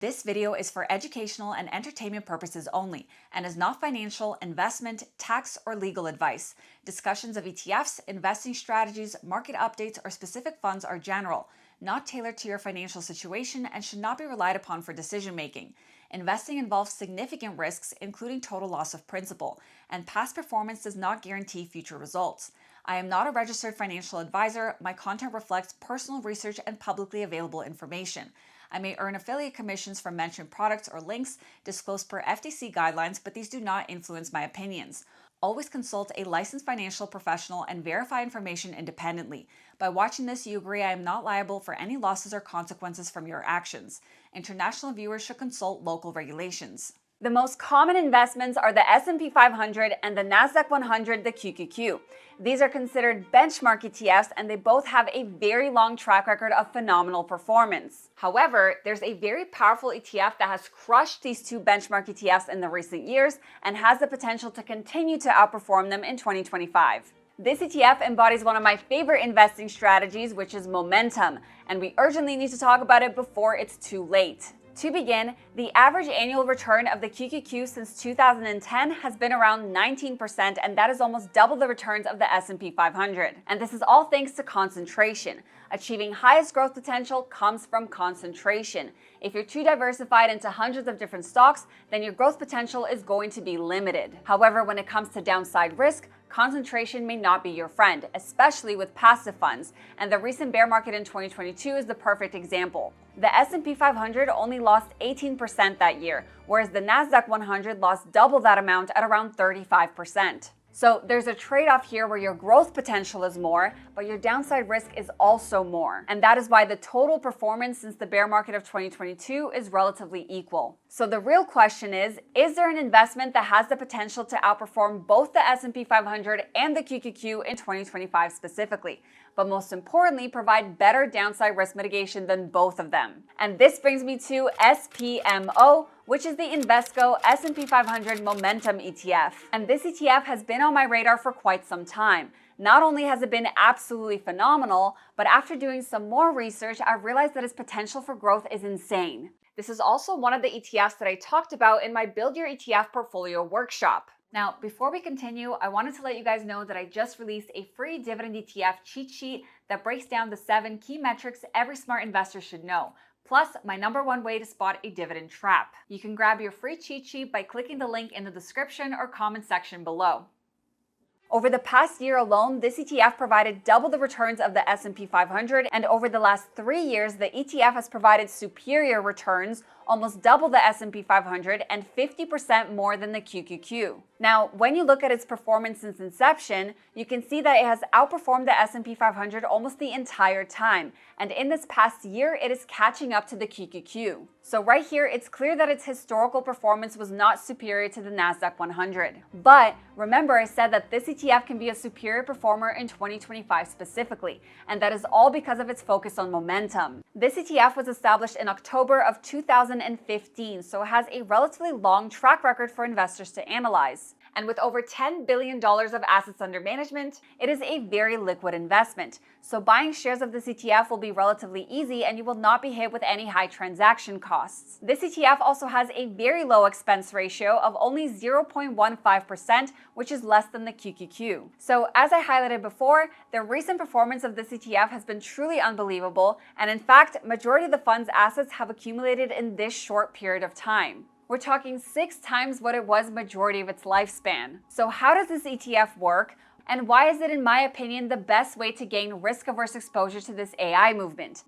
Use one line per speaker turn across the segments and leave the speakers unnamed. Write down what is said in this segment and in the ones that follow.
This video is for educational and entertainment purposes only and is not financial, investment, tax, or legal advice. Discussions of ETFs, investing strategies, market updates, or specific funds are general, not tailored to your financial situation, and should not be relied upon for decision making. Investing involves significant risks, including total loss of principal, and past performance does not guarantee future results. I am not a registered financial advisor. My content reflects personal research and publicly available information. I may earn affiliate commissions from mentioned products or links disclosed per FTC guidelines, but these do not influence my opinions. Always consult a licensed financial professional and verify information independently. By watching this, you agree I am not liable for any losses or consequences from your actions. International viewers should consult local regulations. The most common investments are the S&P 500 and the Nasdaq 100, the QQQ. These are considered benchmark ETFs, and they both have a very long track record of phenomenal performance. However, there's a very powerful ETF that has crushed these two benchmark ETFs in the recent years and has the potential to continue to outperform them in 2025. This ETF embodies one of my favorite investing strategies, which is momentum, and we urgently need to talk about it before it's too late. To begin, the average annual return of the QQQ since 2010 has been around 19%, and that is almost double the returns of the S&P 500. And this is all thanks to concentration. Achieving highest growth potential comes from concentration. If you're too diversified into hundreds of different stocks, then your growth potential is going to be limited. However, when it comes to downside risk, concentration may not be your friend, especially with passive funds, and the recent bear market in 2022 is the perfect example. The S&P 500 only lost 18% that year, whereas the Nasdaq 100 lost double that amount at around 35%. So there's a trade-off here where your growth potential is more, but your downside risk is also more. And that is why the total performance since the bear market of 2022 is relatively equal. So the real question is there an investment that has the potential to outperform both the S&P 500 and the QQQ in 2025 specifically, but most importantly, provide better downside risk mitigation than both of them? And this brings me to SPMO, which is the Invesco S&P 500 Momentum ETF. And this ETF has been on my radar for quite some time. Not only has it been absolutely phenomenal, but after doing some more research, I realized that its potential for growth is insane. This is also one of the ETFs that I talked about in my Build Your ETF Portfolio workshop. Now, before we continue, I wanted to let you guys know that I just released a free dividend ETF cheat sheet that breaks down the 7 key metrics every smart investor should know, plus my #1 way to spot a dividend trap. You can grab your free cheat sheet by clicking the link in the description or comment section below. Over the past year alone, this ETF provided double the returns of the S&P 500, and over the last 3 years, the ETF has provided superior returns, almost double the S&P 500 and 50% more than the QQQ. Now, when you look at its performance since inception, you can see that it has outperformed the S&P 500 almost the entire time, and in this past year, it is catching up to the QQQ. So right here, it's clear that its historical performance was not superior to the Nasdaq 100. But remember, I said that this ETF can be a superior performer in 2025 specifically, and that is all because of its focus on momentum. This ETF was established in October of 2015, so it has a relatively long track record for investors to analyze. And with over $10 billion of assets under management, it is a very liquid investment. So buying shares of this ETF will be relatively easy, and you will not be hit with any high transaction costs. This ETF also has a very low expense ratio of only 0.15%, which is less than the QQQ. So as I highlighted before, the recent performance of this ETF has been truly unbelievable, and in fact, majority of the fund's assets have accumulated in this short period of time. We're talking 6 times what it was majority of its lifespan. So how does this ETF work? And why is it, in my opinion, the best way to gain risk-averse exposure to this AI movement?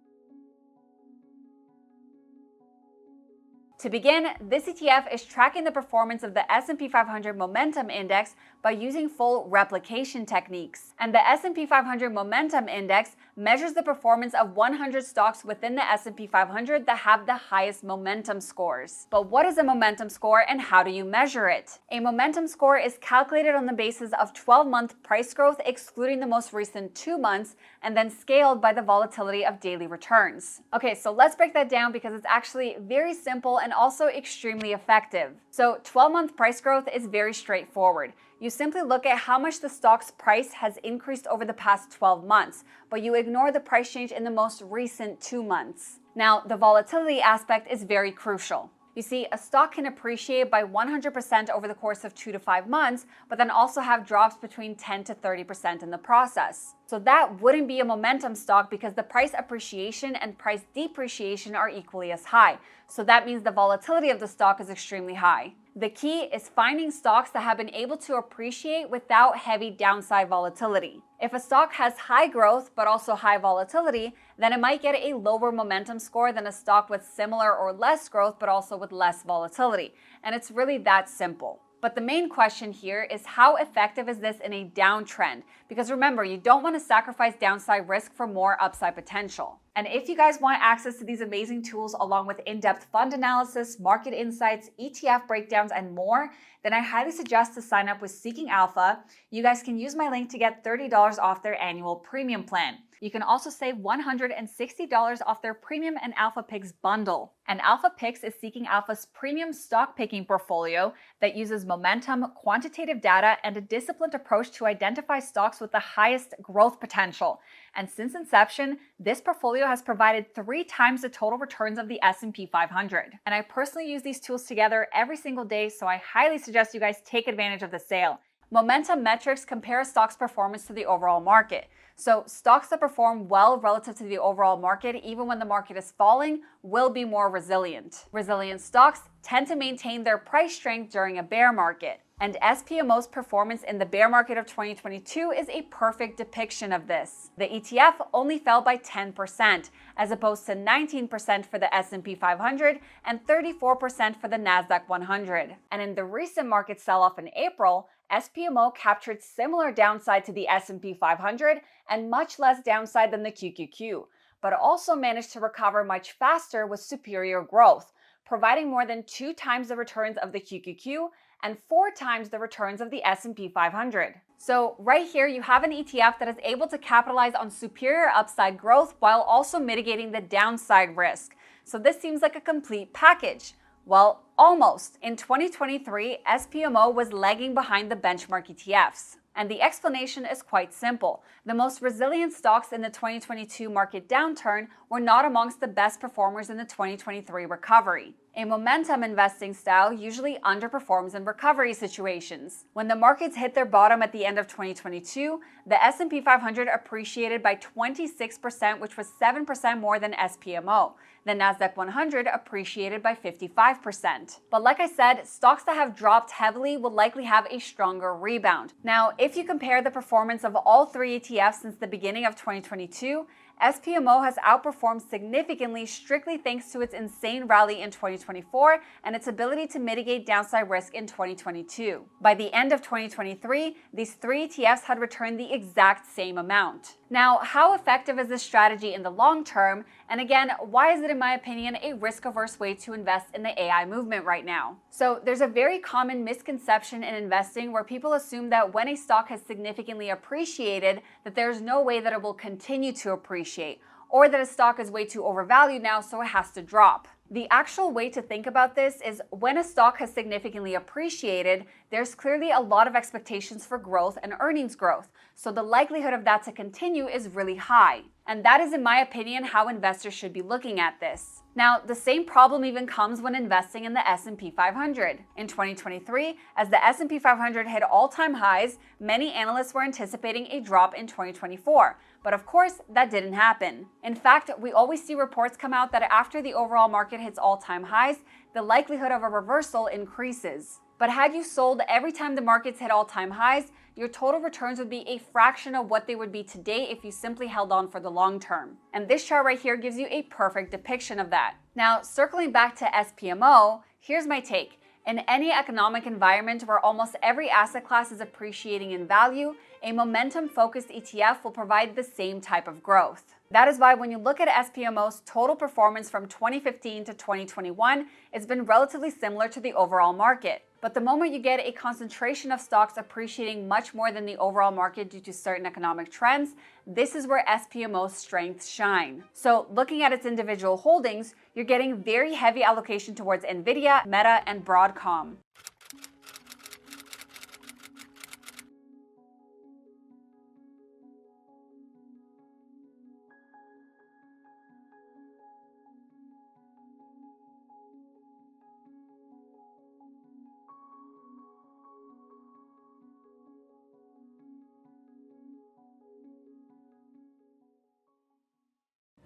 To begin, this ETF is tracking the performance of the S&P 500 Momentum Index by using full replication techniques. And the S&P 500 Momentum Index measures the performance of 100 stocks within the S&P 500 that have the highest momentum scores. But what is a momentum score and how do you measure it? A momentum score is calculated on the basis of 12-month price growth, excluding the most recent 2 months, and then scaled by the volatility of daily returns. Okay, so let's break that down because it's actually very simple and also extremely effective. So 12-month price growth is very straightforward. You simply look at how much the stock's price has increased over the past 12 months, but you ignore the price change in the most recent 2 months. Now, the volatility aspect is very crucial. You see, a stock can appreciate by 100% over the course of 2 to 5 months, but then also have drops between 10 to 30% in the process. So that wouldn't be a momentum stock because the price appreciation and price depreciation are equally as high. So that means the volatility of the stock is extremely high. The key is finding stocks that have been able to appreciate without heavy downside volatility. If a stock has high growth but also high volatility, then it might get a lower momentum score than a stock with similar or less growth but also with less volatility. And it's really that simple. But the main question here is how effective is this in a downtrend? Because remember, you don't want to sacrifice downside risk for more upside potential. And if you guys want access to these amazing tools along with in-depth fund analysis, market insights, ETF breakdowns, and more, then I highly suggest to sign up with Seeking Alpha. You guys can use my link to get $30 off their annual premium plan. You can also save $160 off their Premium and Alpha Picks bundle. And Alpha Picks is Seeking Alpha's premium stock picking portfolio that uses momentum, quantitative data, and a disciplined approach to identify stocks with the highest growth potential. And since inception, this portfolio has provided 3 times the total returns of the S&P 500. And I personally use these tools together every single day, so I highly suggest you guys take advantage of the sale. Momentum metrics compare a stock's performance to the overall market. So stocks that perform well relative to the overall market, even when the market is falling, will be more resilient. Resilient stocks tend to maintain their price strength during a bear market. And SPMO's performance in the bear market of 2022 is a perfect depiction of this. The ETF only fell by 10%, as opposed to 19% for the S&P 500 and 34% for the Nasdaq 100. And in the recent market sell-off in April, SPMO captured similar downside to the S&P 500 and much less downside than the QQQ, but also managed to recover much faster with superior growth, providing more than 2 times the returns of the QQQ and 4 times the returns of the S&P 500. So right here, you have an ETF that is able to capitalize on superior upside growth while also mitigating the downside risk. So this seems like a complete package. Well, almost. In 2023, SPMO was lagging behind the benchmark ETFs. And the explanation is quite simple. The most resilient stocks in the 2022 market downturn were not amongst the best performers in the 2023 recovery. A momentum investing style usually underperforms in recovery situations. When the markets hit their bottom at the end of 2022, the S&P 500 appreciated by 26%, which was 7% more than SPMO. The Nasdaq 100 appreciated by 55%. But like I said, stocks that have dropped heavily will likely have a stronger rebound. Now, if you compare the performance of all 3 ETFs since the beginning of 2022, SPMO has outperformed significantly strictly thanks to its insane rally in 2024 and its ability to mitigate downside risk in 2022. By the end of 2023, these 3 ETFs had returned the exact same amount. Now, how effective is this strategy in the long term? And again, why is it, in my opinion, a risk-averse way to invest in the AI movement right now? So there's a very common misconception in investing where people assume that when a stock has significantly appreciated, that there's no way that it will continue to appreciate, or that a stock is way too overvalued now, so it has to drop. The actual way to think about this is when a stock has significantly appreciated, there's clearly a lot of expectations for growth and earnings growth. So the likelihood of that to continue is really high. And that is, in my opinion, how investors should be looking at this. Now, the same problem even comes when investing in the S&P 500. In 2023, as the S&P 500 hit all-time highs, many analysts were anticipating a drop in 2024. But of course, that didn't happen. In fact, we always see reports come out that after the overall market hits all-time highs, the likelihood of a reversal increases. But had you sold every time the markets hit all-time highs, your total returns would be a fraction of what they would be today if you simply held on for the long term. And this chart right here gives you a perfect depiction of that. Now, circling back to SPMO, here's my take. In any economic environment where almost every asset class is appreciating in value, a momentum-focused ETF will provide the same type of growth. That is why when you look at SPMO's total performance from 2015 to 2021, it's been relatively similar to the overall market. But the moment you get a concentration of stocks appreciating much more than the overall market due to certain economic trends, this is where SPMO's strengths shine. So looking at its individual holdings, you're getting very heavy allocation towards Nvidia, Meta, and Broadcom.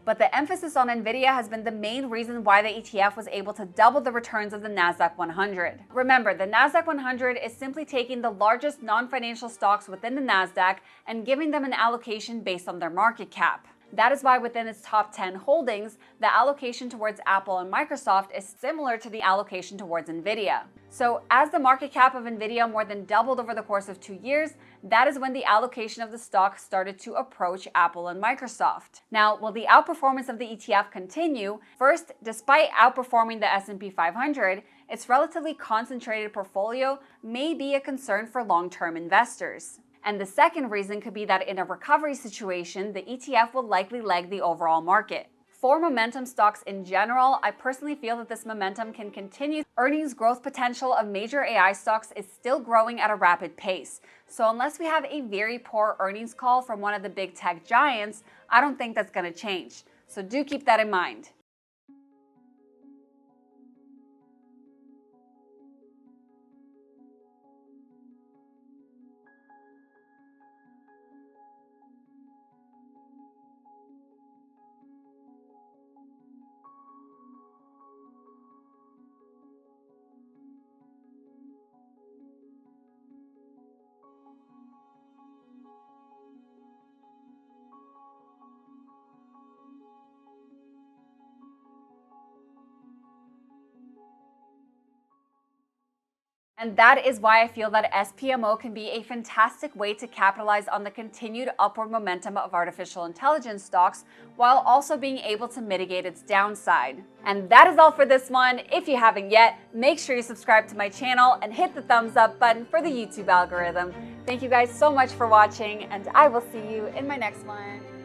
But the emphasis on NVIDIA has been the main reason why the ETF was able to double the returns of the NASDAQ 100. Remember, the NASDAQ 100 is simply taking the largest non-financial stocks within the NASDAQ and giving them an allocation based on their market cap. That is why within its top 10 holdings, the allocation towards Apple and Microsoft is similar to the allocation towards NVIDIA. So as the market cap of NVIDIA more than doubled over the course of 2 years, that is when the allocation of the stock started to approach Apple and Microsoft. Now, will the outperformance of the ETF continue? First, despite outperforming the S&P 500, its relatively concentrated portfolio may be a concern for long-term investors. And the second reason could be that in a recovery situation, the ETF will likely lag the overall market. For momentum stocks in general, I personally feel that this momentum can continue. Earnings growth potential of major AI stocks is still growing at a rapid pace. So unless we have a very poor earnings call from one of the big tech giants, I don't think that's going to change. So do keep that in mind. And that is why I feel that SPMO can be a fantastic way to capitalize on the continued upward momentum of artificial intelligence stocks while also being able to mitigate its downside. And that is all for this one. If you haven't yet, make sure you subscribe to my channel and hit the thumbs up button for the YouTube algorithm. Thank you guys so much for watching, and I will see you in my next one.